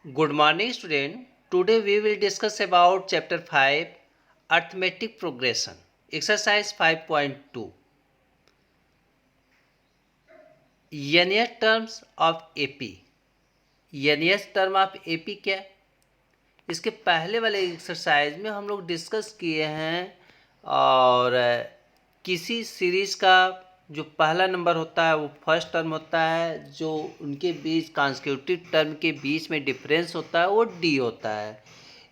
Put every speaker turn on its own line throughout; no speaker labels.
Good morning, student. Today we will discuss about chapter 5 Arithmetic Progression. Exercise 5.2 Nth terms of AP. Nth term of AP क्या? इसके पहले वाले exercise में हम लोग डिस्कस किए हैं और किसी सीरीज़ का जो पहला नंबर होता है वो फर्स्ट टर्म होता है, जो उनके बीच कॉन्सेक्यूटिव टर्म के बीच में डिफरेंस होता है वो डी होता है।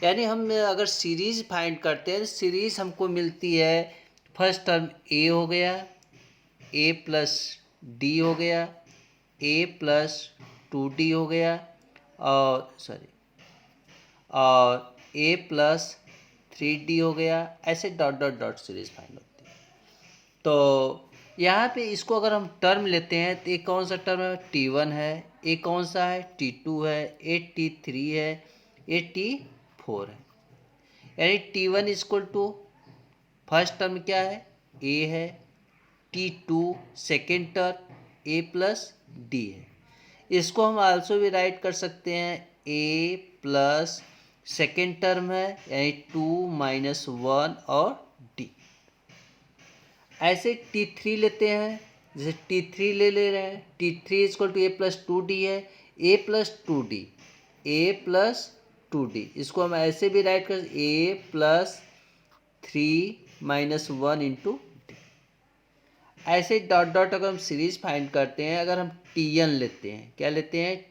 यानी हम अगर सीरीज़ फाइंड करते हैं, सीरीज़ हमको मिलती है, फर्स्ट टर्म ए हो गया, ए प्लस डी हो गया, ए प्लस 2d हो गया, और ए प्लस 3d हो गया। ऐसे dot dot dot series find होती है। तो यहाँ पे इसको अगर हम टर्म लेते हैं तो एक कौन सा टर्म है? T1 है, एक कौन सा है? T2 है, एक T3 है, एक T4 है। यानी T1 equal to first term क्या है? A है, T2 second term A plus D है। इसको हम आल्सो भी राइट कर सकते हैं, A प्लस सेकेंड टर्म है यानी 2 माइनस 1 और D। ऐसे T3 लेते हैं, जैसे T3 ले रहे हैं, T3 equal to A plus 2d है, a plus 2d, a plus 2d। इसको हम ऐसे भी राइट कर a plus 3 minus 1 into D. ऐसे डॉट डॉट अगर हम सीरीज फाइंड करते हैं, अगर हम Tn लेते हैं, क्या लेते हैं?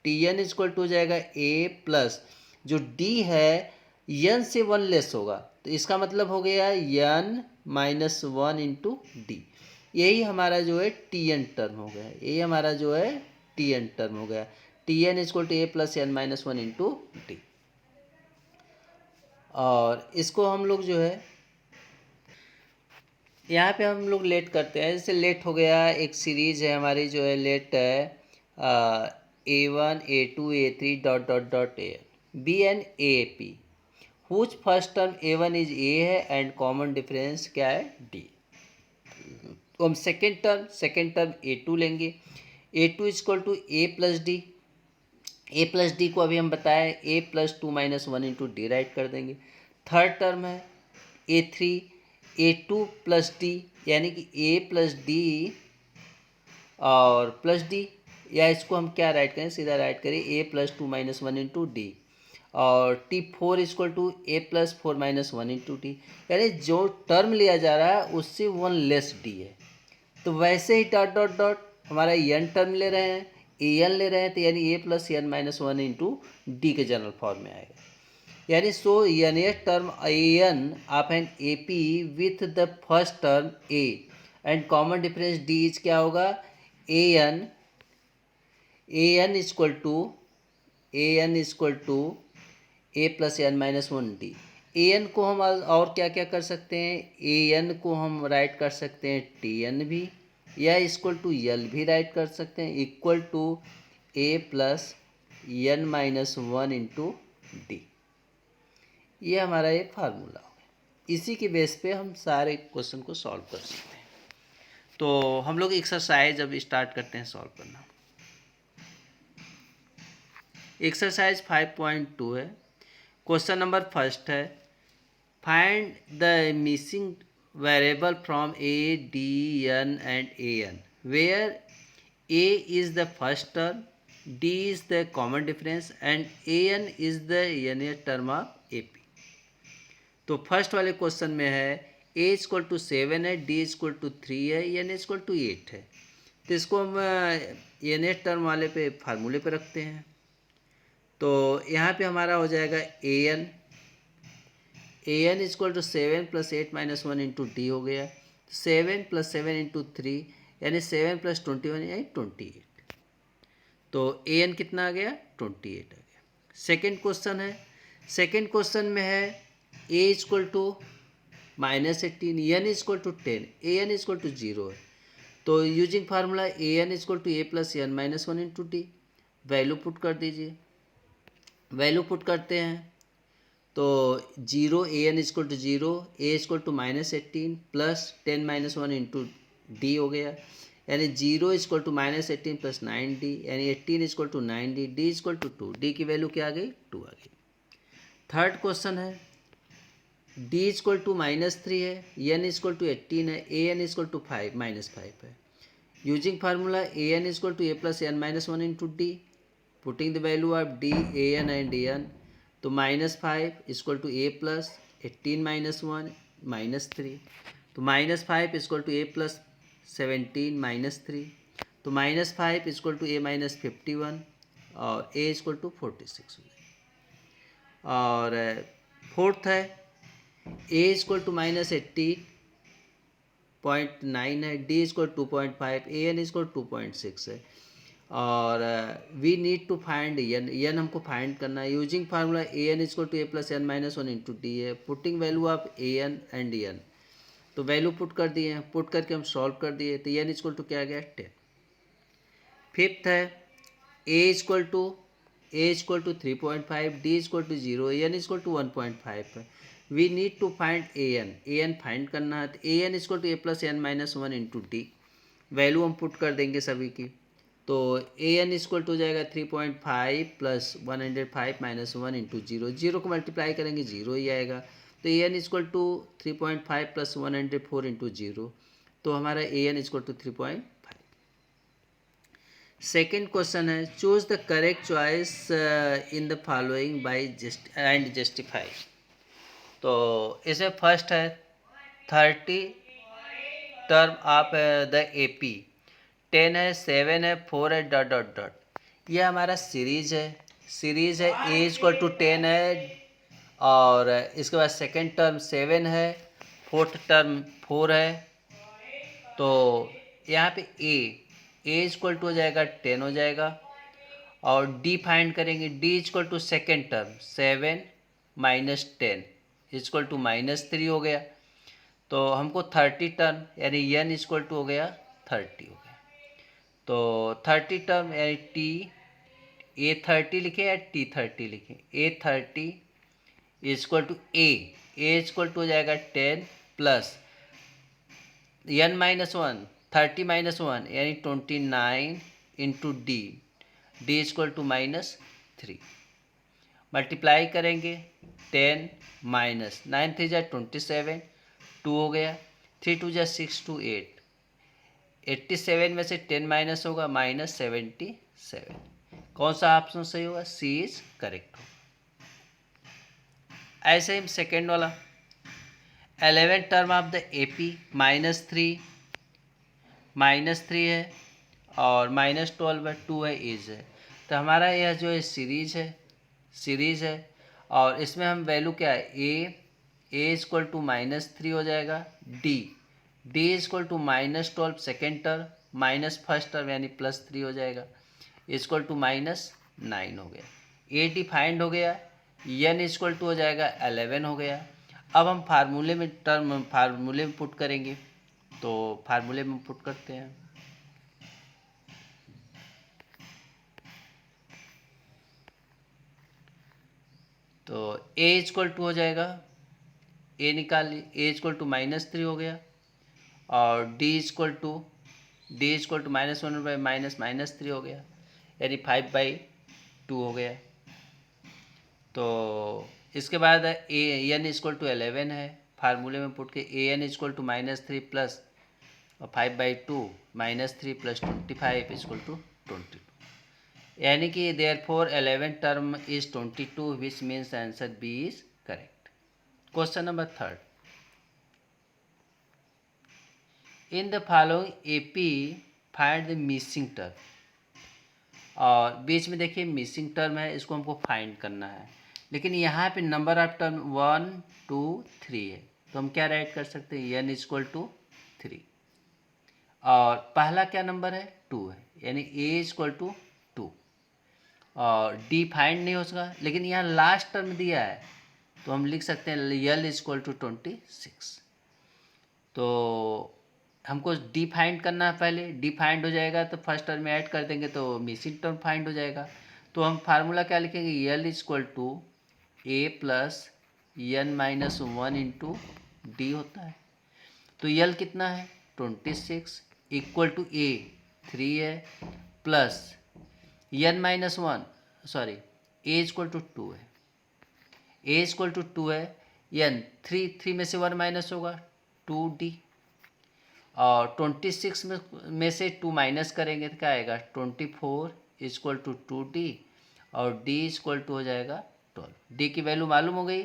Tn इक्वल टू हो जाएगा a प्लस जो d है n से 1 लेस होगा, तो इसका मतलब हो गया n माइनस 1 इंटू डी। यही हमारा जो है Tn टर्म हो गया, यही हमारा जो है Tn टर्म हो गया। Tn equal to A plus n minus 1 into d. और इसको हम लोग जो है यहाँ पे हम लोग लेट करते हैं। जैसे लेट हो गया, एक सीरीज है हमारी जो है लेट है A1 A2 A3 dot dot dot a be an A P, whose first term A1 is A है एंड कॉमन डिफरेंस क्या है? D। तो हम सेकेंड टर्म A2 लेंगे, A2 equal to A plus D. A plus D को अभी हम बताएं A plus 2 minus 1 into D right कर देंगे। थर्ड टर्म है A3 A2 प्लस डी, यानी कि ए प्लस डी और प्लस डी, या इसको हम क्या राइट करें? सीधा राइट करें a plus 2 minus 1 into d. और T4 equal to A plus 4 minus 1 into d, यानी जो टर्म लिया जा रहा है उससे 1 लेस डी है। तो वैसे ही डॉट डॉट डॉट हमारा n टर्म ले रहे हैं, an ले रहे हैं, तो यानी a plus n minus 1 into d के जनरल फॉर्म में आएगा। यानी so nth term an of an AP with the first term a and common difference d is क्या होगा? an equal to A plus N minus 1 d. an को हम और क्या क्या कर सकते हैं? an को हम राइट कर सकते हैं Tn भी, या इक्वल टू यल भी राइट कर सकते हैं, equal to A plus N minus 1 into d. ये हमारा एक फार्मूला हो गया। इसी के बेस पे हम सारे क्वेश्चन को सॉल्व कर सकते हैं। तो हम लोग एक्सरसाइज अब स्टार्ट करते हैं सॉल्व करना। एक्सरसाइज 5.2 है। क्वेश्चन नंबर फर्स्ट है, find the missing variable from a d n and a n where a is the first term, d is the common difference and a n is the nth term of A P. तो first वाले question में है A equal to 7 है, D equal to 3 है, N equal to 8 है। तो इसको हम nth टर्म वाले पे फार्मूले पे रखते हैं। तो यहाँ पे हमारा हो जाएगा A N equal to 7 plus 8 minus 1 into D हो गया। 7 प्लस 7 इंटू 3 यानी 7 प्लस 21 यानी 28। तो ए एन कितना आ गया? 28 आ गया। सेकेंड क्वेश्चन है, सेकेंड क्वेश्चन में है A equal to minus 18, N equal to 10, A N equal to 0 है। तो using formula A N equal to A plus N minus 1 into D, value put कर दीजिए। वैल्यू पुट करते हैं तो 0 A N equal to 0, A equal to minus 18 plus 10 minus 1 into D हो गया। यानी 0 इक्वल टू -18 प्लस 9d, यानी 18 equal to 9d, d equal to 2, d की वैल्यू क्या आ गई 2 आ गई। थर्ड क्वेश्चन है d इक्वल टू -3 है, n इक्वल टू 18 है, a n इक्वल टू 5 -5 है। Using formula a n equal to a plus n minus 1 into d, putting the value of d a n and d n, तो -5 equal to a plus 18 minus 1 -3, तो -5 equal to a plus 17 -3, तो -5 equal to a minus 51 और a equal to 46 हो जाएगा। और fourth है a equal to -80.9 है, d equal 2.5, a n equal 2.6 है। और we need to find n हमको फाइंड करना है। Using formula a n equal to a plus n minus 1 into D है, putting value of a n and n, तो वैल्यू put कर दिए हैं, पुट करके हम सॉल्व कर दिए, तो n इक्वल टू क्या आ गया 10। फिफ्थ है a equal to 3.5, d equal to 0, n equal to 1.5 है। We need to find a n find करना है, तो a n equal to a plus n minus 1 into D, value हम put कर देंगे सभी की, तो a n इक्वल टू हो जाएगा 3.5 प्लस 105 माइनस 1 इंटू 0, 0 को मल्टीप्लाई करेंगे 0 ही आएगा, तो a n equal to 3.5 plus 104 into 0, तो हमारा a n equal to 3.5। Second question है choose the correct choice in the following by and justify. तो इसमें फर्स्ट है 30 टर्म ऑफ द AP, 10 है, 7 है, 4 है, डॉट डॉट डॉट, ये हमारा सीरीज है a इक्वल टू 10 है, और इसके बाद सेकेंड टर्म 7 है, फोर्थ टर्म 4 है, तो यहाँ पे a इक्वल टू हो जाएगा 10 हो जाएगा, और d फाइंड करेंगे, d equal to second term 7 minus 10 equal to -3 हो गया, तो हमको 30 टर्म यानी n इक्वल टू हो गया 30 हो गया, तो 30 टर्म यानी a 30 लिखे या t 30 लिखे, a 30 equal to a equal to हो जाएगा 10 प्लस n माइनस 1 30 माइनस 1 यानी 29 into d, d equal to -3, multiply करेंगे 10 माइनस 9 3 जा 27, 2 हो गया, 3 2 जा 6 2 8, 87 में से 10 माइनस होगा -77, कौन सा ऑप्शन सही होगा, सी इज करेक्ट होगा। ऐसे ही सेकेंड वाला 11 टर्म ऑफ द AP -3 है, और -12 है, 2 है, इज है, तो हमारा यह जो है सीरीज है, और इसमें हम वैल्यू क्या है a इक्वल टू -3 हो जाएगा, d equal to -12 second term minus first term यानी +3 हो जाएगा, इक्वल टू -9 हो गया, a डिफाइंड हो गया, n इक्वल टू हो जाएगा 11 हो गया। अब हम फार्मूले में पुट करेंगे, तो फार्मूले में पुट करते हैं, तो a इक्वल टू हो जाएगा, a निकाल ली, a इक्वल टू -3 हो गया, और d इक्वल टू -1 बाई -3 हो गया, यानी 5/2 हो गया। तो इसके बाद n इक्वल टू 11 है, फार्मूले में पुट के an equal to -3 plus 5/2 -3 plus 25 equal to 22, यानी कि therefore 11 term is 22, which means answer B is correct. Question number third, in the following AP find the missing term, और बीच में देखिए मिसिंग टर्म है, इसको हमको फाइंड करना है, लेकिन यहाँ पे नंबर ऑफ टर्म 1 2 3 है, तो हम क्या राइट कर सकते हैं, n इक्वल टू 3, और पहला क्या नंबर है 2 है, यानी a इक्वल टू 2, और d फाइंड नहीं हो सका, लेकिन यहाँ लास्ट टर्म दिया है, तो हम लिख सकते हैं l इक्वल टू 26, तो हमको डी फाइंड करना है, पहले डी फाइंड हो जाएगा तो फर्स्ट टर्म में ऐड कर देंगे तो मिसिंग टर्म फाइंड हो जाएगा, तो हम फार्मूला क्या लिखेंगे, l equal to a plus n minus 1 into d होता है, तो l कितना है 26, इक्वल टू ए 3 है plus n minus one sorry a equal to 2 है, ए इक्वल टू 2 है, n 3 में से 1 माइनस होगा 2d, और 26 में से 2 माइनस करेंगे तो क्या आएगा 24 इक्वल टू 2d, और d इक्वल टू हो जाएगा 12। d की वैल्यू मालूम हो गई,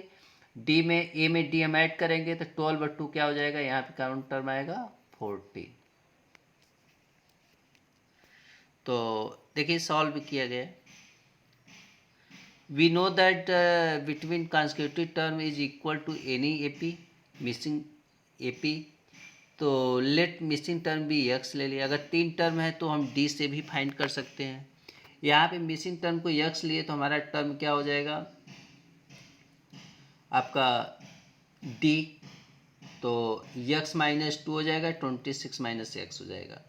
d में a में d हम ऐड करेंगे तो 12/2 क्या हो जाएगा, यहाँ पे काउंट टर्म आएगा 40। तो देखिए सॉल्व किया गया। We know that between consecutive term is equal to any AP, missing AP, तो लेट मिसिंग टर्म भी x ले लिया। अगर 3 टर्म है तो हम d से भी फाइंड कर सकते हैं। यहाँ पे मिसिंग टर्म को x लिए तो हमारा टर्म क्या हो जाएगा आपका d, तो x माइनस 2 हो जाएगा, 26 माइनस x हो जाएगा।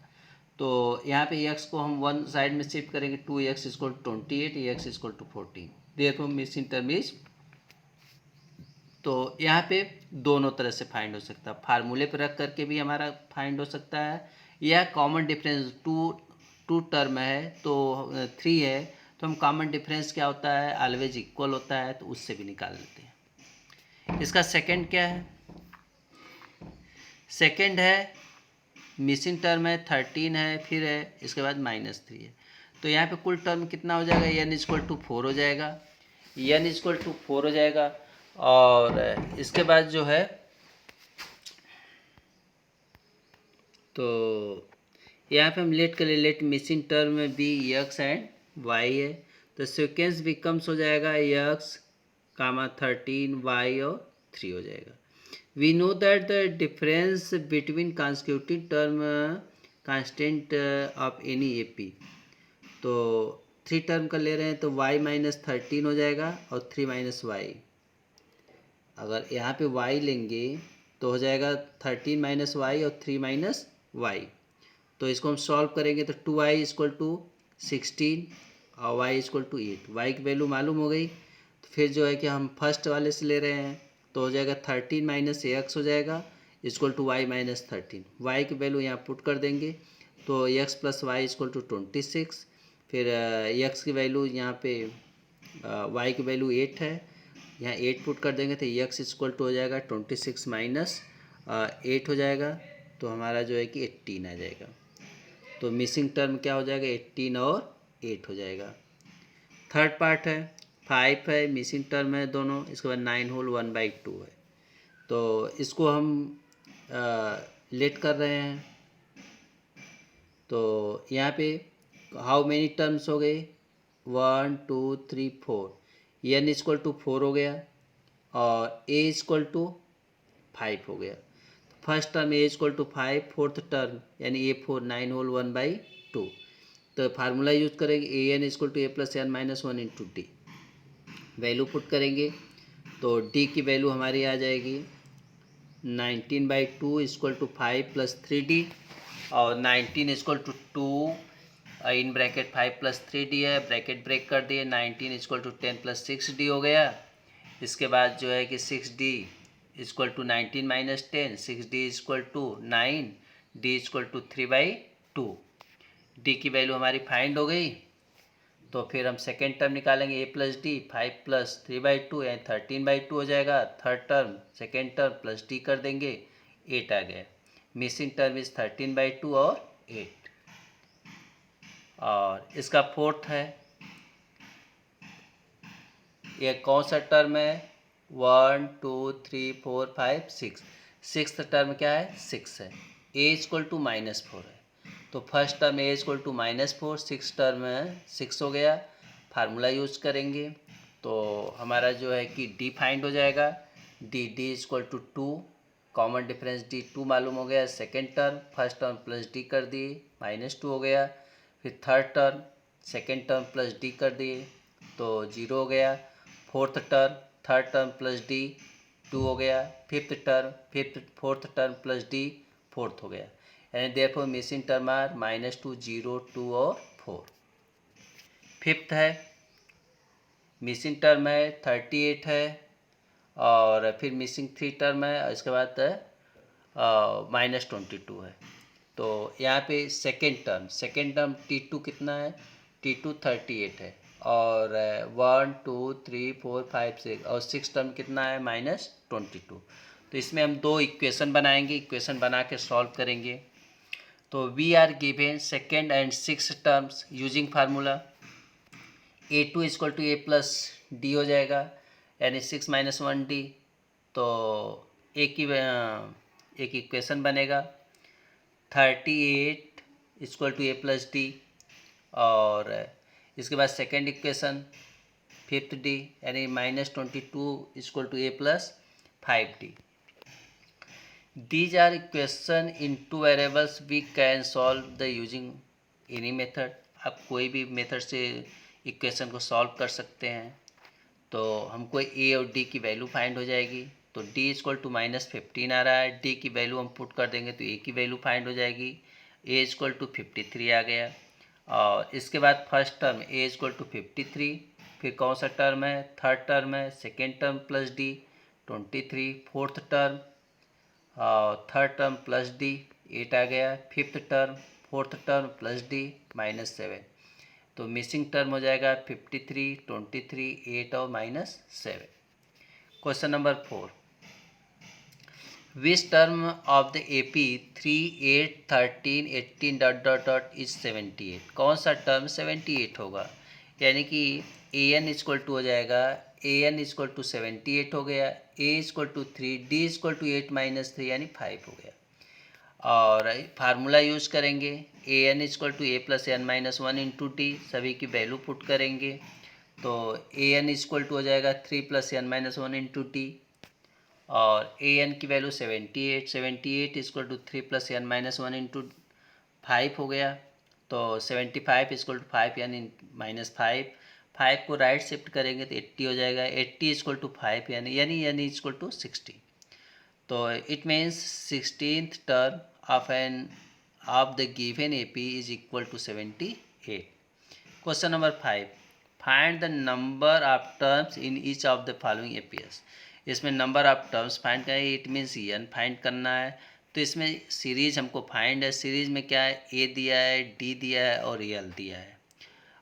तो यहाँ पे x को हम वन साइड में शिफ्ट करेंगे, 2x equal to 28, x equal to 14। देखो मिसिंग टर्म इज, तो यहाँ पे दोनों तरह से फाइंड हो सकता है, फार्मूले पर रख करके भी हमारा फाइंड हो सकता है, या कॉमन डिफरेंस टू टर्म है तो 3 है तो हम कॉमन डिफरेंस क्या होता है ऑलवेज इक्वल होता है, तो उससे भी निकाल लेते हैं। इसका सेकंड क्या है, सेकंड है मिसिंग टर्म है 13 है, फिर है इसके बाद -3 है, तो यहाँ पे कुल टर्म कितना हो जाएगा, n इक्वल टू 4 हो जाएगा, n इक्वल टू 4 हो जाएगा। और इसके बाद जो है तो यहाँ पे हम लेट कर लेट मिसिंग टर्म में भी x एंड y है, तो सिक्वेंस बिकम्स हो जाएगा x, 13 y और 3 हो जाएगा। We know that the difference between consecutive term constant of any AP, तो 3 टर्म का ले रहे हैं तो y माइनस 13 हो जाएगा और 3 माइनस वाई। अगर यहाँ पे y लेंगे तो हो जाएगा 13 माइनस वाई और 3 माइनस वाई, तो इसको हम सॉल्व करेंगे तो 2y इक्वल टू 16 और y इक्वल टू 8। y की वैल्यू मालूम हो गई, तो फिर जो है कि हम फर्स्ट वाले से ले रहे हैं तो हो जाएगा 13 माइनस x हो जाएगा equal to y minus 13। y की वैल्यू यहाँ पुट कर देंगे तो x plus y equal to 26, फिर x की वैल्यू यहाँ पे y की वैल्यू 8 है, यहाँ 8 पुट कर देंगे तो x इक्वल टू हो जाएगा 26 माइनस 8 हो जाएगा, तो हमारा जो है कि 18 आ जाएगा। तो मिसिंग टर्म क्या हो जाएगा 18 और 8 हो जाएगा। थर्ड पार्ट है 5 है, मिसिंग टर्म है दोनों, इसके बाद 9 होल 1/2 है, तो इसको हम लेट कर रहे हैं। तो यहाँ पे हाउ मेनी टर्म्स हो गए 1 2 3 4, n इक्वल टू 4 हो गया और a इक्वल टू 5 हो गया। First term a equal to 5, fourth term यानी a4 9 होल 1/2, तो फार्मूला यूज करेंगे an equal to a plus n minus 1 into D, value put करेंगे तो d की वैल्यू हमारी आ जाएगी 19/2 इक्वल टू 5 प्लस 3d, और 19 equal to 2 in bracket 5 plus 3d है, ब्रैकेट ब्रेक कर दिए, 19 इक्वल टू 10 प्लस 6d हो गया। इसके बाद जो है कि 6d equal to 19 minus 10, 6d equal to 9, d equal to 3/2। d की वैल्यू हमारी फाइंड हो गई, तो फिर हम सेकेंड टर्म निकालेंगे a प्लस डी, 5 प्लस 3/2 यानी 13/2 हो जाएगा। Third term second term plus d कर देंगे, 8 आ गया। मिसिंग टर्म इज 13/2 और 8। और इसका फोर्थ है, ये कौन सा टर्म है 1 2 3 4 5 6, सिक्स टर्म क्या है 6 है, a इक्वल टू -4 है, तो first term a equal to -4, six term 6 हो गया, फार्मूला यूज करेंगे तो हमारा जो है कि d फाइंड हो जाएगा, d equal to 2, common difference d 2 मालूम हो गया। Second term first term plus d कर दिए -2 हो गया, फिर third term second term plus d कर दिए तो 0 हो गया। Fourth term third term plus d 2 हो गया, fourth term plus d fourth हो गया, यानी देयरफॉर मिसिंग टर्म आर -2 0 2 और 4। फिफ्थ है मिसिंग टर्म है 38 है, और फिर मिसिंग 3 टर्म है, इसके बाद -22 है। तो यहाँ पे सेकेंड टर्म T2 कितना है, T2 38 है, और 1 2 3 4 5 6 और 6 टर्म कितना है -22। तो इसमें हम दो इक्वेशन बनाएंगे, इक्वेशन बना के सॉल्व करेंगे। तो we are given second and six terms using formula A2 equal to A plus d हो जाएगा, यानी 6 - 1D। तो एक इक्वेशन बनेगा 38 equal to A plus d, और इसके बाद सेकेंड इक्वेशन 5D यानी -22 equal to A plus 5D। These are equation in two variables. We can solve the using any method. आप कोई भी मेथड से इक्वेशन को सॉल्व कर सकते हैं। तो हमको ए और डी की वैल्यू फाइंड हो जाएगी। तो डी इक्वल टू -15 आ रहा है, डी की वैल्यू हम पुट कर देंगे तो ए की वैल्यू फाइंड हो जाएगी। ए इक्वल टू 53 आ गया, और इसके बाद first term a equal to 53, फिर कौन सा टर्म है, थर्ड टर्म है, second term plus d 23, fourth term और थर्ड टर्म प्लस डी 8 आ गया, fifth term fourth term plus d -7। तो मिसिंग टर्म हो जाएगा 53, 23, 8 और -7। Question number 4, which term of the AP 3, 8, 13, 18 dot dot dot is 78। कौन सा टर्म 78 होगा, यानी कि AN इक्वल टू हो जाएगा, AN इक्वल टू 78 हो गया, A equal to 3, D equal to 8 - 3 यानी 5 हो गया। और फार्मूला यूज करेंगे AN equal to A plus N -1 into d, सभी की वैल्यू पुट करेंगे। तो AN इक्वल टू हो जाएगा 3 प्लस N -1 इंटू डी, और AN की value 78 equal to 3 plus N -1 into 5 हो गया। तो 75 इक्वल टू 5 यानी -5 को राइट शिफ्ट करेंगे तो 80 हो जाएगा, 80 इक्वल टू 5 यानी इक्वल टू 60। तो it means 16th term of the given AP is equal to 78. Question number 5, find the number of terms in each of the following APs. इसमें number of terms find करना है, it means n find करना है। तो इसमें series हमको find है, series में क्या है, A दिया है, D दिया है और L दिया है,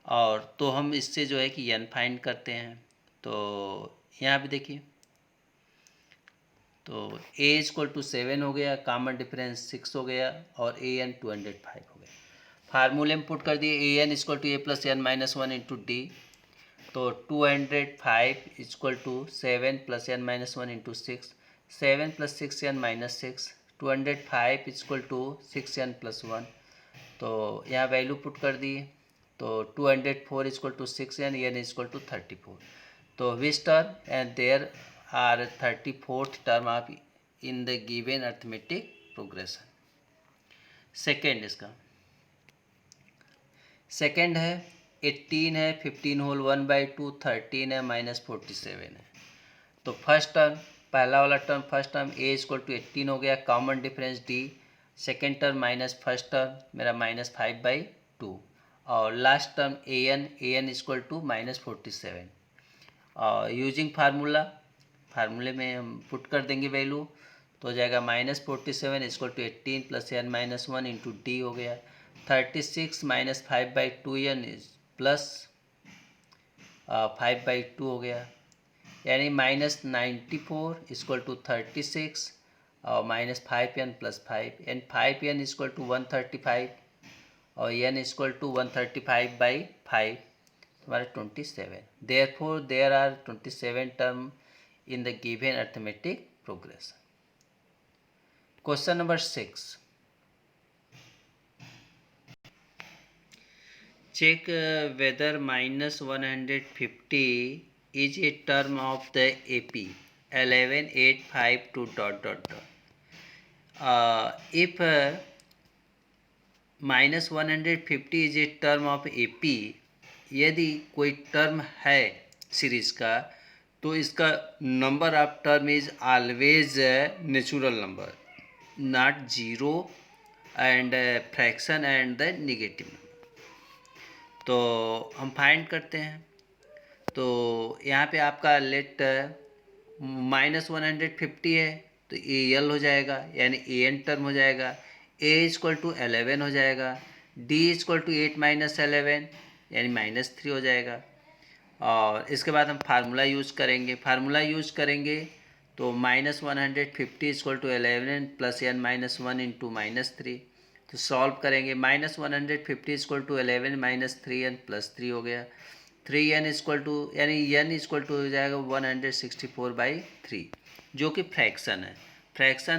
और तो हम इससे जो है कि n फाइंड करते हैं। तो यहाँ पे देखिए, तो A इक्वल टू 7 हो गया, कॉमन डिफरेंस 6 हो गया, और AN 205 हो गया। फार्मूले में पुट कर दिए AN equal to A plus N -1 into d. तो 205 equal to 7 plus N -1 into 6, 7 plus 6N -6, 205 equal to 6N + 1। तो यहाँ वैल्यू पुट कर दिए, तो 204 equal to 6N, N equal to 34। तो which term and there are 34th term of in the given arithmetic progression. Second, इसका second है 18 है, 15 whole 1/2, 13 है, -47 है। तो फर्स्ट टर्म, पहला वाला term first term A equal to 18 हो गया, common difference D, second term minus first term मेरा -5/2, और last term AN equal to -47। और यूजिंग फार्मूले में हम पुट कर देंगे वैल्यू, तो हो जाएगा -47 equal to 18 plus N -1 into D हो गया, 36 -5/2 N प्लस 5/2 हो गया, यानी -94 इक्वल टू 36 और -5N + 5 and 5N equal to 135 और N इक्वल टू 135/5 हमारा 27। Therefore there are 27 term in the given arithmetic progression. Question number 6. Check whether -150 is a term of the AP 11852 ... If -150 is a term of AP, यदि कोई term है series का, तो इसका number of term is always natural number, not zero and fraction and the negative number. तो हम find करते हैं। तो यहाँ पे आपका लेट -150 है, तो AL हो जाएगा, यानी AN टर्म हो जाएगा। ए इक्वल टू 11 हो जाएगा, डी इक्वल टू 8 माइनस 11 यानी -3 हो जाएगा। और इसके बाद हम फार्मूला यूज़ करेंगे तो -150 equal to 11 plus n minus 1 into -3। तो सॉल्व करेंगे, -150 equal to 11 minus 3n plus 3 हो गया, 3n इक्वल टू यानी n इक्वल टू हो जाएगा 164/3, जो कि फ्रैक्शन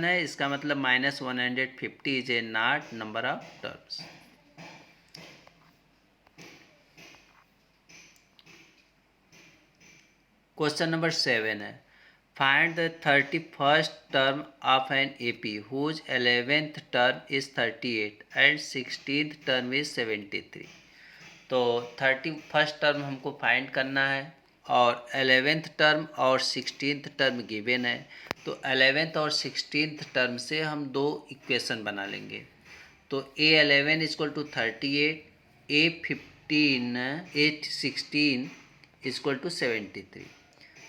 है। इसका मतलब -150 is a not number of terms. Question number 7 है, find the 31st term of an AP whose 11th term is 38 and 16th term is 73। तो 31st टर्म हमको फाइंड करना है और 11th टर्म और 16th टर्म गिवन है। तो 11th और 16th टर्म से हम दो इक्वेशन बना लेंगे। तो A11 equal to 38, A16 equal to 73।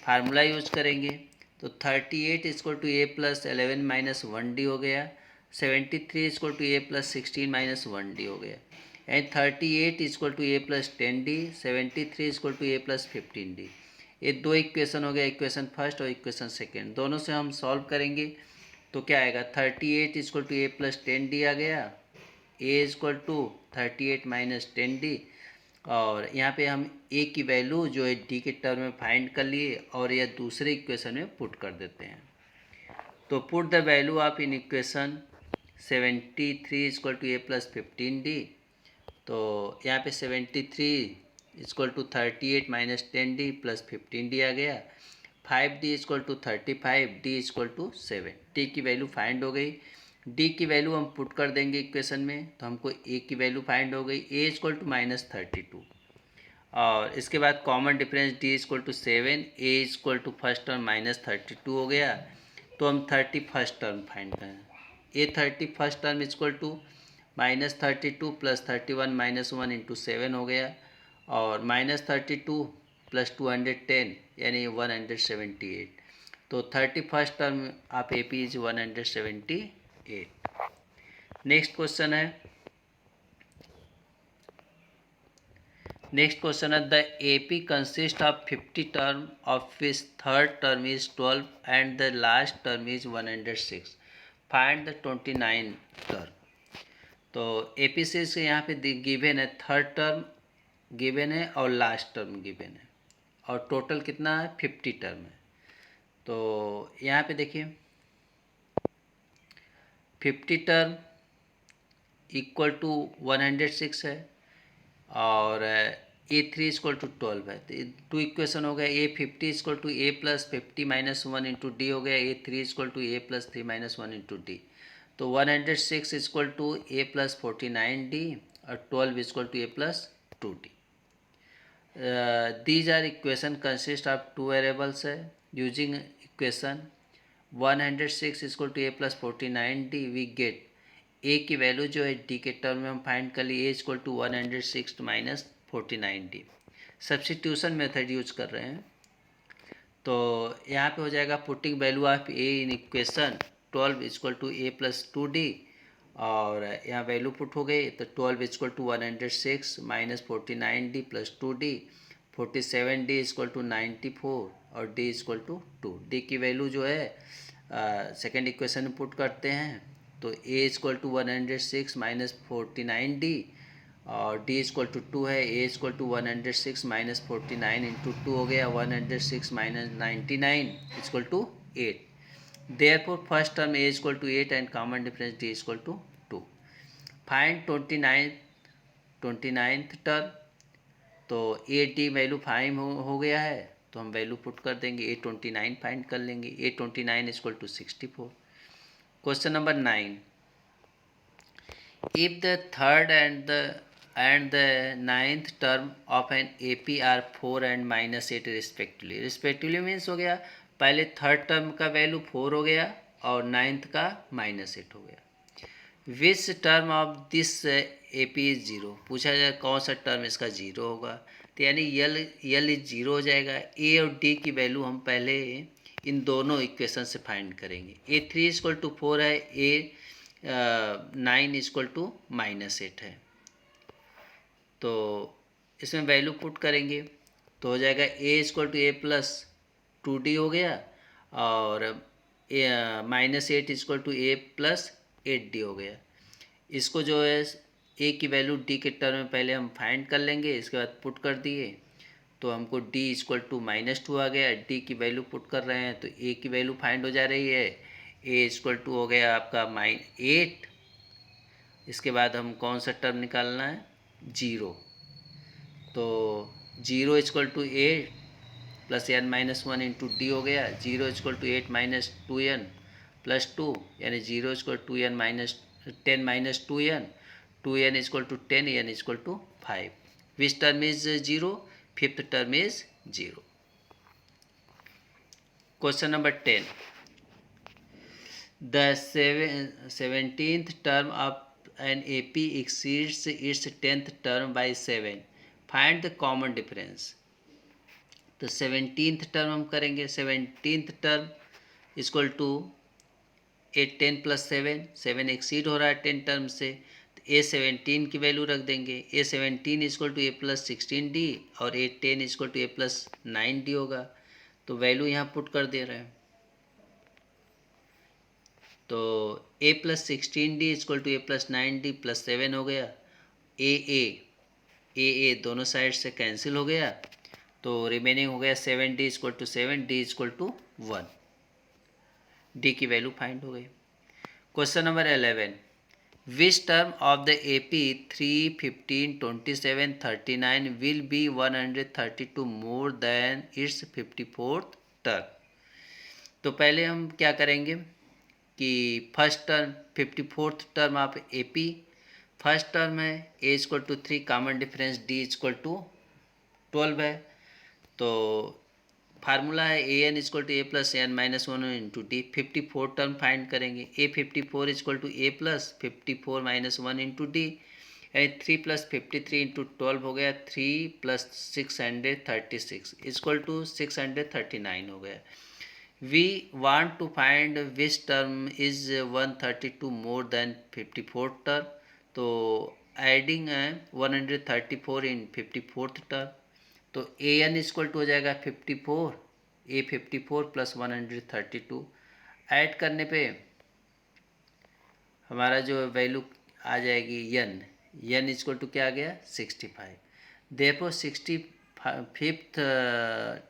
Formula use करेंगे तो 38 equal to A plus 11 minus 1D हो गया, 73 equal to A plus 16 minus 1D हो गया, and 38 equal to A plus 10D, 73 equal to A plus 15D। ये दो equation हो गया, इक्वेशन फर्स्ट और इक्वेशन सेकेंड। दोनों से हम सॉल्व करेंगे तो क्या आएगा, 38 equal to A plus 10D आ गया, A equal to 38 minus 10D। और यहाँ पे हम A की वैल्यू जो है D के टर्म में फाइंड कर लिए और यह दूसरे इक्वेशन में पुट कर देते हैं। तो put the value of in equation 73 equal to A plus 15D। तो यहाँ पे 73 equal to 38 minus 10D plus 15D आ गया, 5D equal to 35, D equal to 7। D की वैल्यू फाइंड हो गई, D की वैल्यू हम पुट कर देंगे इक्वेशन में तो हमको A की वैल्यू फाइंड हो गई, A इक्वल टू -32। और इसके बाद common difference D equal to 7, A equal to first term -32 हो गया। तो हम 31st टर्म फाइंड करें, A 31st term equal to -32 plus 31 minus 1 into 7 हो गया, और -32 प्लस 210 यानी 178। तो 31st term of AP is 178। Next question है the AP consist of 50 term of which third term is 12 and the last term is 106। Find the 29 term. तो AP से यहाँ पे गिवन है, थर्ड टर्म गिवन है और लास्ट टर्म गिवन है, और टोटल कितना है, 50 टर्म है। तो यहाँ पे देखिए 50 टर्म इक्वल टू 106 है और A3 इक्वल टू 12 है। तो टू इक्वेशन हो गया, A50 equal to A plus 50 minus 1 into D हो गया, A3 equal to A plus 3 minus 1 into D। तो 106 equal to A plus 49D और 12 equal to A plus 2D। These are equation consist of two variables है। Using equation 106 equal to A plus 49D we get A की value जो है D के term में हम find कर लिए, A equal to 106 minus 49D। Substitution method use कर रहे हैं। तो यहाँ पे हो जाएगा putting value of A in equation 12 equal to A plus 2D, और यहाँ वैल्यू पुट हो गई। तो 12 equal to 106 minus 49D plus 2D, 47D equal to 94 और D इक्वल टू 2। D की वैल्यू जो है सेकेंड इक्वेशन में पुट करते हैं। तो A equal to 106 minus 49D और D इक्वल टू 2 है, A equal to 106 minus 49 into 2 हो गया, 106 minus 99 equal to 8। Therefore first term A equal to 8 and common difference D equal to 2। Find 29th term. तो A D value find हो गया है, तो हम वैल्यू पुट कर देंगे, A29 फाइंड कर लेंगे, A29 equal to 64। Question number 9, if the third and the ninth term of an AP are 4 and -8 respectively means हो गया, पहले थर्ड टर्म का वैल्यू 4 हो गया और नाइन्थ का -8 हो गया। विच term of this AP is 0, पूछा जाए कौन सा टर्म इसका 0 होगा। तो यानी यल इज 0 हो जाएगा। A और D की वैल्यू हम पहले इन दोनों इक्वेशन से फाइंड करेंगे। A3 इक्वल टू 4 है, 9 इक्वल टू -8 है। तो इसमें वैल्यू पुट करेंगे तो हो जाएगा a इक्वल टू a+2d हो गया, और -8 इक्वल टू a+8d हो गया। इसको जो है a की वैल्यू d के टर्म में पहले हम फाइंड कर लेंगे, इसके बाद पुट कर दिए तो हमको d इक्वल टू -2 आ गया। d की वैल्यू पुट कर रहे हैं तो a की वैल्यू फाइंड हो जा रही है। a इक्वल टू हो गया आपका -8। इसके बाद हम कौन सा टर्म निकालना है, 0। तो 0 equal to 8 plus n-1 into D हो गया। 0 equal to 8 minus 2n plus 2, यानी 0 equal to 10 minus 2n, 2n equal to 10, n equal to 5। Which term is 0? Fifth term is 0। Question number 10, the 17th term of an AP exceeds its 10th term by 7. Find the common difference. तो 17th term हम करेंगे। 17th term equal to 8 10 plus 7, 7 exceed हो रहा है 10 term से, तो A17 की value रख देंगे। A17 इक्वल टू A+16D और A10 इक्वल टू A+9D होगा। तो वैल्यू यहाँ पुट कर दे रहे हैं। तो A+16D equal to A+9D plus 7 हो गया। ए दोनों साइड से कैंसिल हो गया, तो रिमेनिंग हो गया 7D equal to 7, D equal to 1। D की वैल्यू फाइंड हो गई। Question number 11, which term of the AP 3, 15, 27, 39 will be 132 more than its 54th term. तो पहले हम क्या करेंगे कि first term 54th term of AP, first term है A equal to 3, common difference D equal to 12 है। तो फार्मूला है an equal to a+n-1 into D. 54 term find करेंगे। A54 equal to a+54-1 into d, यानी 3 + 53 into 12 हो गया। 3 + 636 equal to 639 हो गया। We want to find which term is 132 more than 54 term. तो एडिंग 134 इन 54th टर्म, तो an equal to हो जाएगा 54, A54 प्लस 132। ऐड करने पे हमारा जो वैल्यू आ जाएगी n इक्वल टू क्या आ गया 65। देखो 65th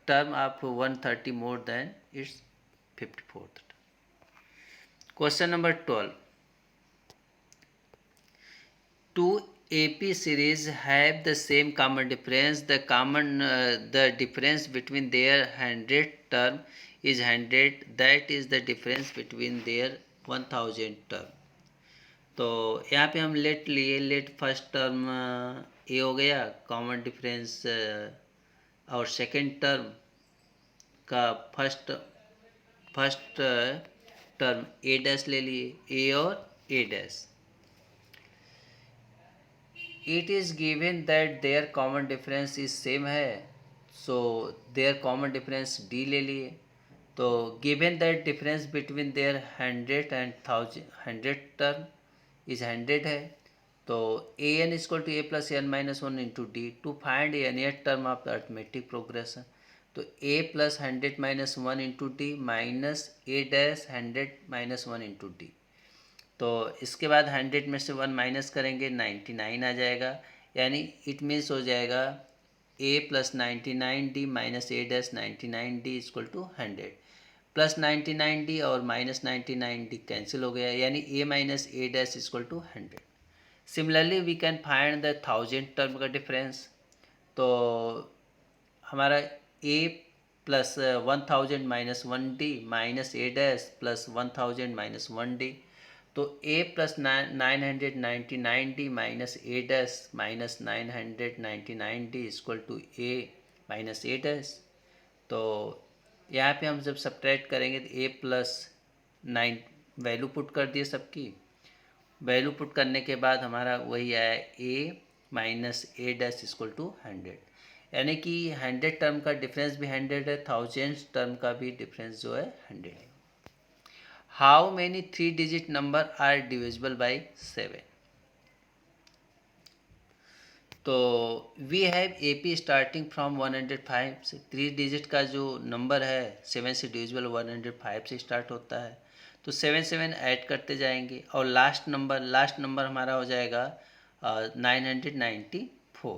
term of 130 more than its 54th। Question number 12, two AP series have the same common difference. The difference between their 100th term is 100. That is the difference between their 1000 term. तो यहाँ पे हम late लिए, late first term A हो गया common difference, और second term का first term A dash ले लिए, ए और A dash. It is given that their common difference is same है, so their common difference D ले लिए। तो given that difference between their 100 and 100 term is 100 है, तो an equal to a+n-1 into D to find nth term of the arithmetic progression. तो a + 100 - 1 into D minus a'(100 - 1 into d. तो इसके बाद 100 में से 1 माइनस करेंगे 99 आ जाएगा, यानी इट मीन्स हो जाएगा a + 99d minus a'(99d equal to 100। Plus 99d और माइनस 99d कैंसिल हो गया, यानी a minus a' equal to 100। Similarly we can find the 1000 term का डिफरेंस। तो हमारा a plus 1000 minus 1d minus a' plus 1000 minus 1d, तो a plus 999d minus a' minus 999d equal to a minus a'। तो यहाँ पे हम जब सब्ट्रैक्ट करेंगे तो a प्लस 9 वैल्यू पुट कर दिए सबकी। वैल्यू पुट करने के बाद हमारा वही आया a minus a' equal to 100, यानी कि 100 टर्म का डिफरेंस भी 100 है, 1000 टर्म का भी डिफरेंस जो है 100 है। How many 3-digit number are divisible by 7? तो we have A P starting from 105 से 3 डिजिट का जो नंबर है 7 से डिविजिबल 105 से स्टार्ट होता है। तो 7 ऐड करते जाएंगे और लास्ट नंबर हमारा हो जाएगा 994।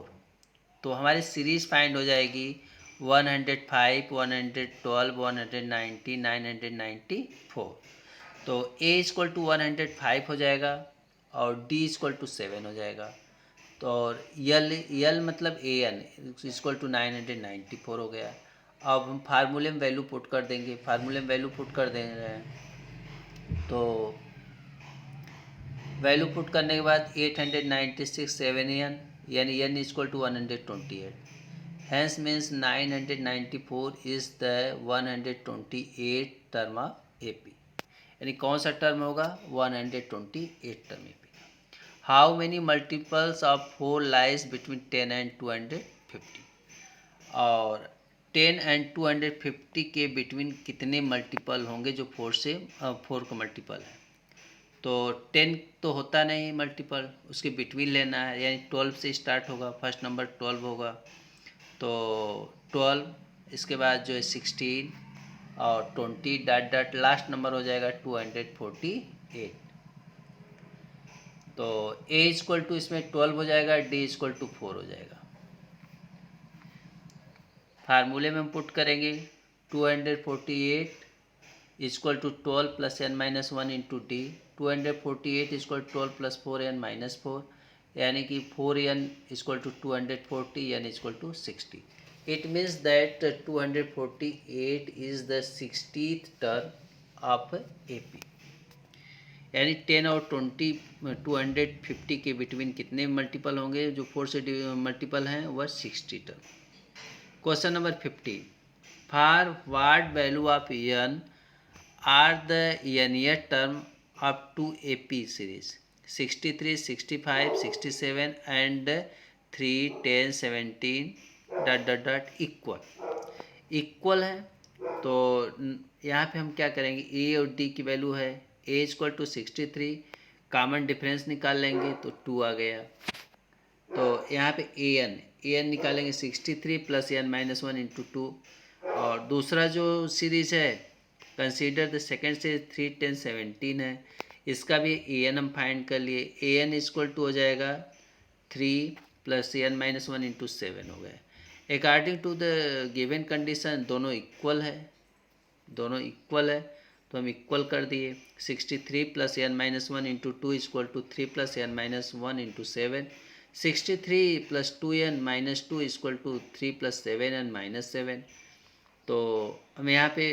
तो हमारी सीरीज फाइंड हो जाएगी 105, 112, 190, 994। तो ए इक्वल टू 105 हो जाएगा और डी इक्वल टू 7 हो जाएगा। तो और यल मतलब ए एन इक्वल टू 994 हो गया। अब हम फार्मूले में वैल्यू पुट कर देंगे, फार्मूले में वैल्यू पुट कर दे रहे हैं। तो वैल्यू पुट करने के बाद 896 7 एन यानी n equal to 128। Hence means 994 is the 128 term of A P. यानी कौन सा टर्म होगा? 128 term A P. How many multiples of 4 lies between 10 and 250? और 10 एंड 250 के बिटवीन कितने मल्टीपल होंगे जो 4 का मल्टीपल है? तो 10 तो होता नहीं मल्टीपल, उसके बिटवीन लेना है, यानी 12 से स्टार्ट होगा, फर्स्ट नंबर 12 होगा। तो 12, इसके बाद जो है 16 और 20 डॉट डॉट लास्ट नंबर हो जाएगा 248। तो ए इक्वल टू इसमें 12 हो जाएगा, डी इक्वल टू 4 हो जाएगा। फार्मूले में हम पुट करेंगे 248 equal to 12 plus N minus 1 into d. 248 इक्वल 12 प्लस 4n माइनस 4, यानी कि 4n equal to 240 n equal to 60। It means that 248 is the 60th term of A P. यानी 10 और 20 250 के बिटवीन कितने मल्टीपल होंगे जो 4 से मल्टीपल हैं? वह 60 term. Question number 50, for what value of n are the nth term of 2AP series? 63, 65, 67 and 3, 10, 17 dot dot dot equal है। तो यहाँ पे हम क्या करेंगे, ए और डी की वैल्यू है, A equal to 63, common difference निकाल लेंगे तो 2 आ गया। तो यहाँ पे ए एन निकालेंगे 63 प्लस एन माइनस 1 इंटू 2। और दूसरा जो सीरीज है कंसीडर द सेकेंड से 3, 10, 17 है, इसका भी ए एन हम फाइंड कर लिए। ए एन इक्वल टू हो जाएगा 3 प्लस एन माइनस 1 इंटू 7 हो गया। According to the given condition दोनों इक्वल है, तो हम इक्वल कर दिए। 63 plus N minus 1 into 2 equal to 3 plus N minus 1 into 7। 63 plus 2n minus 2 equal to 3 plus 7n minus 7। तो हम यहाँ पे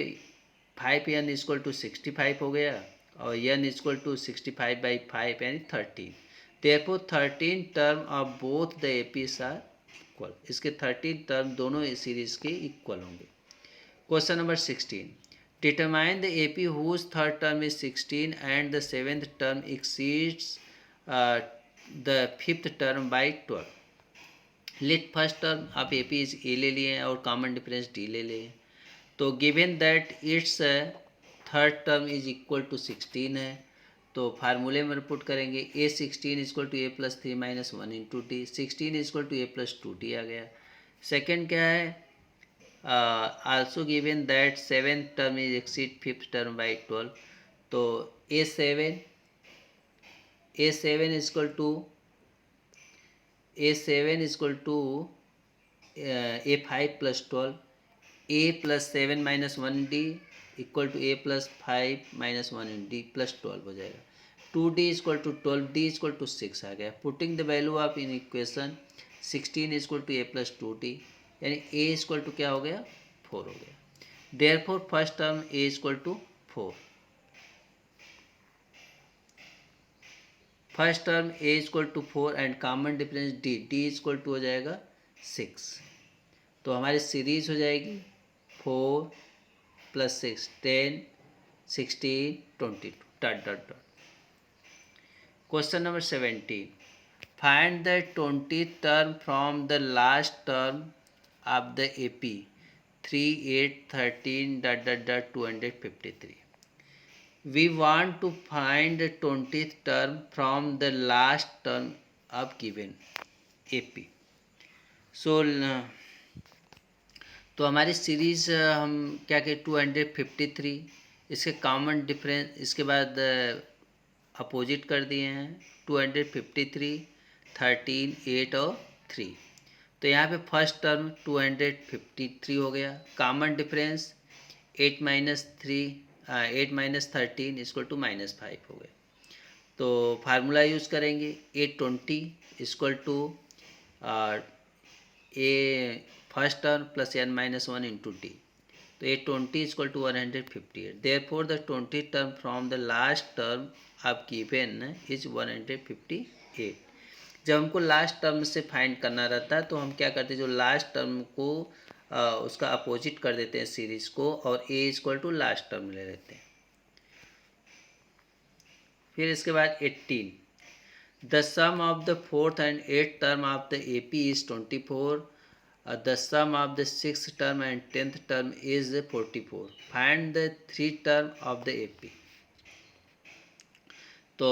5n इक्वल टू 65 हो गया और n इक्वल टू 65/5 यानी 13। Therefore 13 term of both the APs are equal. इसके 13 term दोनों सीरीज के इक्वल होंगे। Question number 16, determine the AP whose third term is 16 and the seventh term exceeds the fifth term by 12। Let first term आप A P is a ले लिए हैं और common difference D ले लिए। तो given that its third term is equal to 16 है, तो फार्मूले में पुट करेंगे A 16 equal to A plus 3 minus 1 into D. 16 equal to A plus 2d आ गया। सेकेंड क्या है, also given that seventh term is exceed fifth term by 12। तो A seven equal to A 5 plus 12, A plus 7 minus 1d equal to A plus 5 minus 1d plus 12 हो जाएगा। 2d equal to 12, d equal to 6 आ गया। Putting the value of in equation 16 equal to A plus 2d, यानी ए equal to क्या हो गया? 4 हो गया। Therefore first term a equal to 4, first term a equal to 4 and common difference d equal to हो जाएगा 6। तो हमारी सीरीज हो जाएगी 4 plus 6 10 16 22 dot dot dot. Question number 17, find the 20th term from the last term of the A P 3, 8, 13 dot dot dot 253। We want to find the 20th term from the last term of given AP. So तो हमारी series हम क्या कहें 253, इसके common difference इसके बाद opposite कर दिए हैं 253, 13, 8 और 3। तो यहाँ पे फर्स्ट टर्म 253 हो गया, कॉमन डिफरेंस 8 - 13 इक्वल टू -5 हो गया। तो फार्मूला यूज़ करेंगे 820 equal to a first term plus n-1 into d. तो 820 equal to 158। Therefore the 20 term from the last term of given is 158। जब हमको लास्ट टर्म से फाइंड करना रहता है तो हम क्या करते हैं, जो लास्ट टर्म को उसका अपोजिट कर देते हैं सीरीज को, और ए इक्वल टू लास्ट टर्म ले लेते हैं। फिर इसके बाद 18, the sum of the fourth and eighth term of the A P is 24, the sum of the sixth term and 10th term is 44. Find the three term of the AP. तो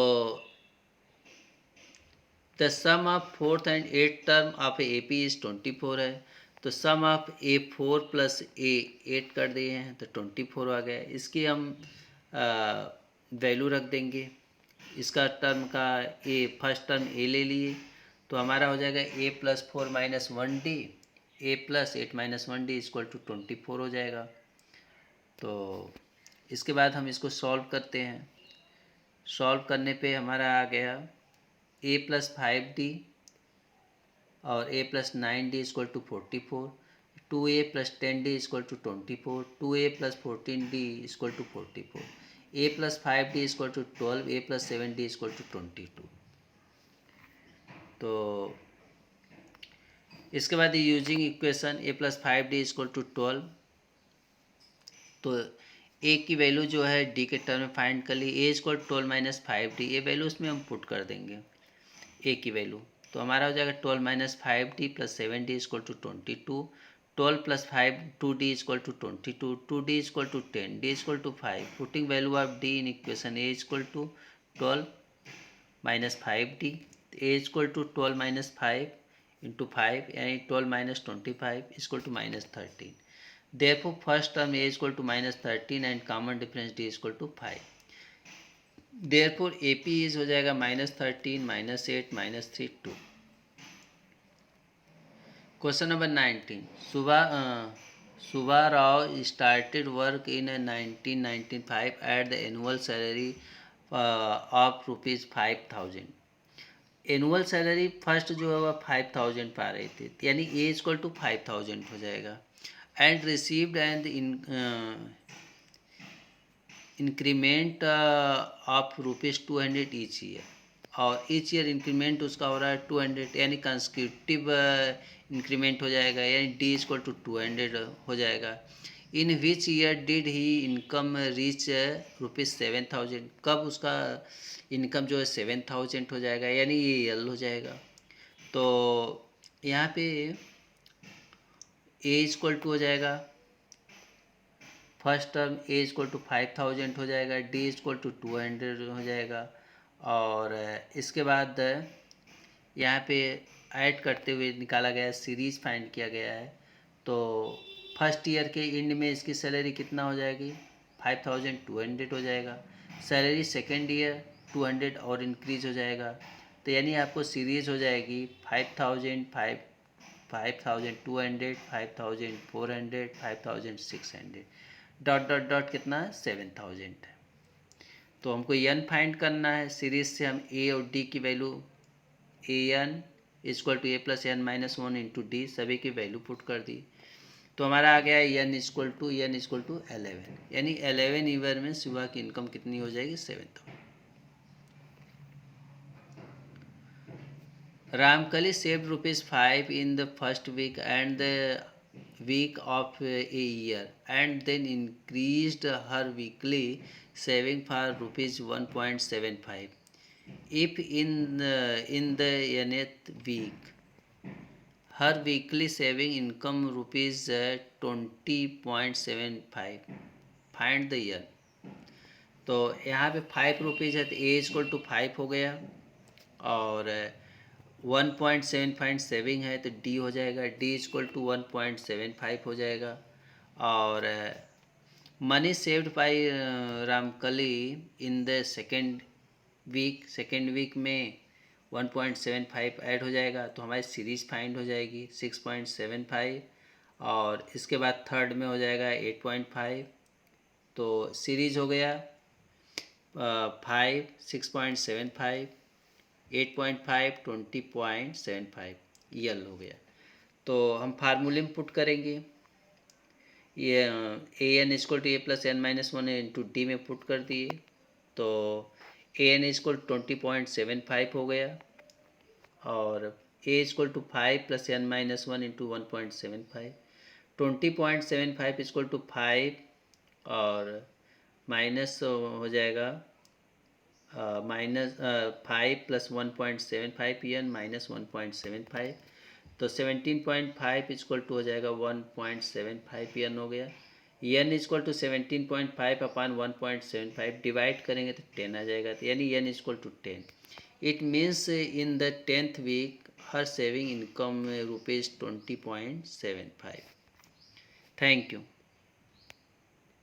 the sum of fourth and eighth term of AP is 24 है, तो sum of A4 plus A 8 कर दिए हैं तो 24 आ गया। इसकी हम वैल्यू रख देंगे, इसका टर्म का ए फर्स्ट टर्म ए ले लिए तो हमारा हो जाएगा A + 4 - 1D, A + 8 - 1D equal to 24 हो जाएगा। तो इसके बाद हम इसको सॉल्व करते हैं। सॉल्व करने पे हमारा आ गया A + 5D और A + 9D equal to 44, 2A + 10D equal to 24, 2A + 14D equal to 44, A + 5D equal to 12, A + 7D equal to 22। तो इसके बाद using equation A + 5D equal to 12, तो ए की वैल्यू जो है डी के टर्म में फाइंड कर ली, ए इक्वल 12 - 5D, ये वैल्यू उसमें हम पुट कर देंगे ए की वैल्यू। तो हमारा हो जाएगा 12 - 5D + 7D equal to 22, 12 + 5 2D equal to 22, 2D equal to 10, D equal to 5। Putting value of d in equation a equal to 12 - 5D, a equal to 12 - 5 into 5 यानी 12 - 25 equal to -13। Therefore first term a equal to -13 and common difference d equal to 5। Therefore AP is हो जाएगा -13 -8 -3 2। Question number 19, Subha Rao started work in 1995 at the annual salary of ₹5,000। Annual salary first जो है वह 5,000 पा रही थी, यानी ए equal to 5,000 हो जाएगा। And received and increment of ₹200 each year, और ईच ईयर इंक्रीमेंट उसका हो रहा है 200, यानी कंसेक्यूटिव इंक्रीमेंट हो जाएगा, यानी डी इक्वल टू 200 हो जाएगा। In which year did he income reach ₹7,000, कब उसका इनकम जो है 7,000 हो जाएगा, यानी ये यल हो जाएगा। तो यहाँ पे ए इक्वल टू हो जाएगा first term a equal to 5,000 हो जाएगा, डी इक्वल टू 200 हो जाएगा, और इसके बाद यहाँ पे ऐड करते हुए निकाला गया सीरीज फाइंड किया गया है। तो फर्स्ट ईयर के एंड में इसकी सैलरी कितना हो जाएगी 5,200 हो जाएगा। सैलरी सेकेंड ईयर 200 और इंक्रीज हो जाएगा, तो यानी आपको सीरीज हो जाएगी 5,000, 5,200, 5,400, 5,600 डॉट डॉट डॉट कितना 7,000 है। तो हमको एन फाइंड करना है, सीरीज से हम ए और डी की value a N equal to A + n-1 into d सभी की वैल्यू पुट कर दी, तो हमारा आ गया एन इक्वल टू 11, यानी 11 ईयर में सुबह की इनकम कितनी हो जाएगी 7,000। Ramkali saved ₹5 in the first week and the week of a year, and then increased her weekly saving for ₹1.75. If in the nth week her weekly saving income ₹20.75, find the year। तो यहाँ पे 5 rupees है तो ए equal to 5 हो गया, और 1.7 saving है तो डी हो जाएगा, डी इक्वल टू 1.75 हो जाएगा। और money saved by Ramkali in the second week में 1.75 ऐड हो जाएगा, तो हमारी सीरीज फाइंड हो जाएगी 6.75, और इसके बाद थर्ड में हो जाएगा 8.5, तो सीरीज हो गया 5, 6.75, 8.5, 20.75 यल हो गया। तो हम फार्मूले में पुट करेंगे, ये A N equal to A plus N minus one into D में पुट कर दिए, तो ए एन इक्वल 20.75 हो गया, और ए equal to 5 plus N minus one into 1.75, 20.75 equal to 5, और माइनस हो जाएगा माइनस 5 प्लस 1.75 एन माइनस 1.75, तो 17.5 इक्वल टू हो जाएगा 1.75 एन हो गया। N equal to 17.5 upon 1.75 divide करेंगे तो 10 आ जाएगा, तो यानी n equal to 10। It means in the 10th week her saving income ₹20.75। Thank you.